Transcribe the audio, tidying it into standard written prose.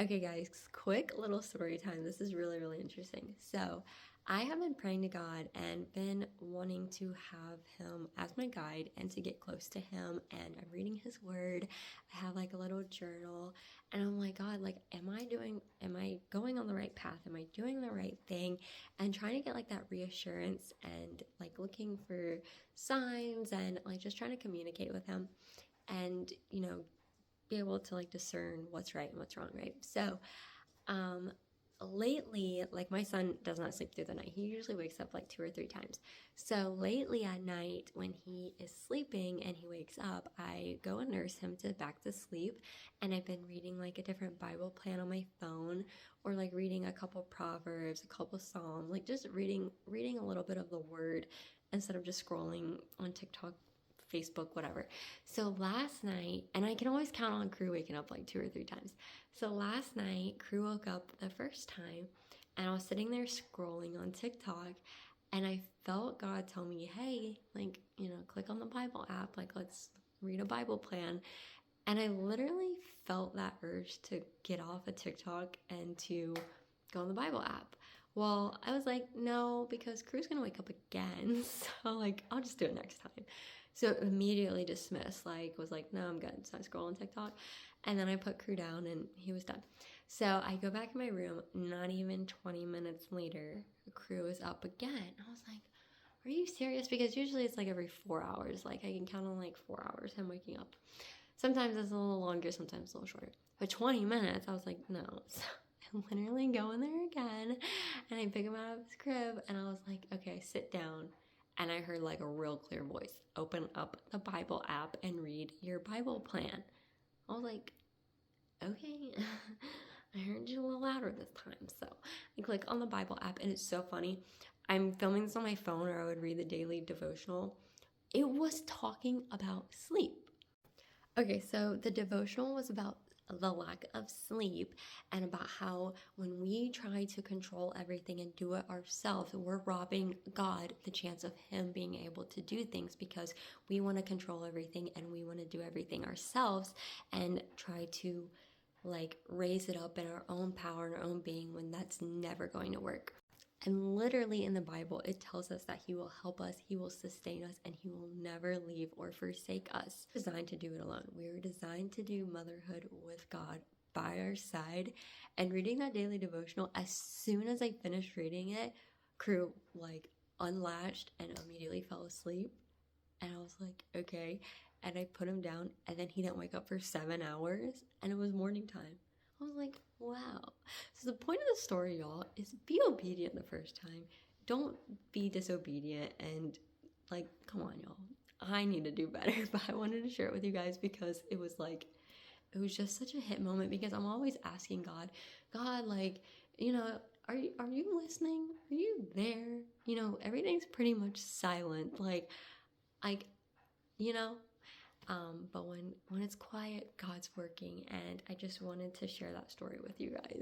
Okay, guys, quick little story time. This is really, really interesting. So, I have been praying to God and been wanting to have Him as my guide and to get close to Him. And I'm reading His Word. I have like a little journal, and I'm like, God, like, am I going on the right path? Am I doing the right thing? And trying to get like that reassurance and like looking for signs and like just trying to communicate with Him and, be able to like discern what's right and what's wrong, right? So, um, lately, like my son does not sleep through the night. He usually wakes up like 2 or 3 times. So lately at night, when he is sleeping and he wakes up, I go and nurse him back to sleep. And I've been reading like a different Bible plan on my phone, or like reading a couple proverbs, a couple psalms, like just reading a little bit of the Word instead of just scrolling on TikTok, Facebook, whatever. So last night, and I can always count on Crew waking up like 2 or 3 times. So last night, Crew woke up the first time, and I was sitting there scrolling on TikTok, and I felt God tell me, hey, like, click on the Bible app, like, let's read a Bible plan. And I literally felt that urge to get off of TikTok and to go on the Bible app. Well, I was like, no, because Crew's gonna wake up again. So, like, I'll just do it next time. So immediately dismissed, like, was like, no, I'm good. So I scroll on TikTok. And then I put Crew down and he was done. So I go back in my room, not even 20 minutes later, Crew is up again. I was like, are you serious? Because usually it's like every 4 hours. Like, I can count on like 4 hours him waking up. Sometimes it's a little longer, sometimes a little shorter. But 20 minutes, I was like, no. So I literally go in there again, and I pick him out of his crib, and I was like, okay, sit down. And I heard like a real clear voice, open up the Bible app and read your Bible plan. I was like, okay. I heard you a little louder this time. So I click on the Bible app, and it's so funny. I'm filming this on my phone, or I would read the daily devotional. It was talking about sleep. Okay, so the devotional was about the lack of sleep and about how when we try to control everything and do it ourselves, we're robbing God the chance of Him being able to do things because we want to control everything and we want to do everything ourselves and try to like raise it up in our own power and our own being when that's never going to work. And literally in the Bible, it tells us that He will help us, He will sustain us, and He will never leave or forsake us. We're designed to do it alone. We were designed to do motherhood with God by our side. And reading that daily devotional, as soon as I finished reading it, Crew like unlatched and immediately fell asleep. And I was like, okay. And I put him down, and then he didn't wake up for 7 hours, and it was morning time. I was like, wow. So the point of the story, y'all, is be obedient the first time. Don't be disobedient and like, come on, y'all. I need to do better, but I wanted to share it with you guys because it was just such a hit moment because I'm always asking God, like, are you listening? Are you there? Everything's pretty much silent. Like, you know, but when it's quiet, God's working, and I just wanted to share that story with you guys.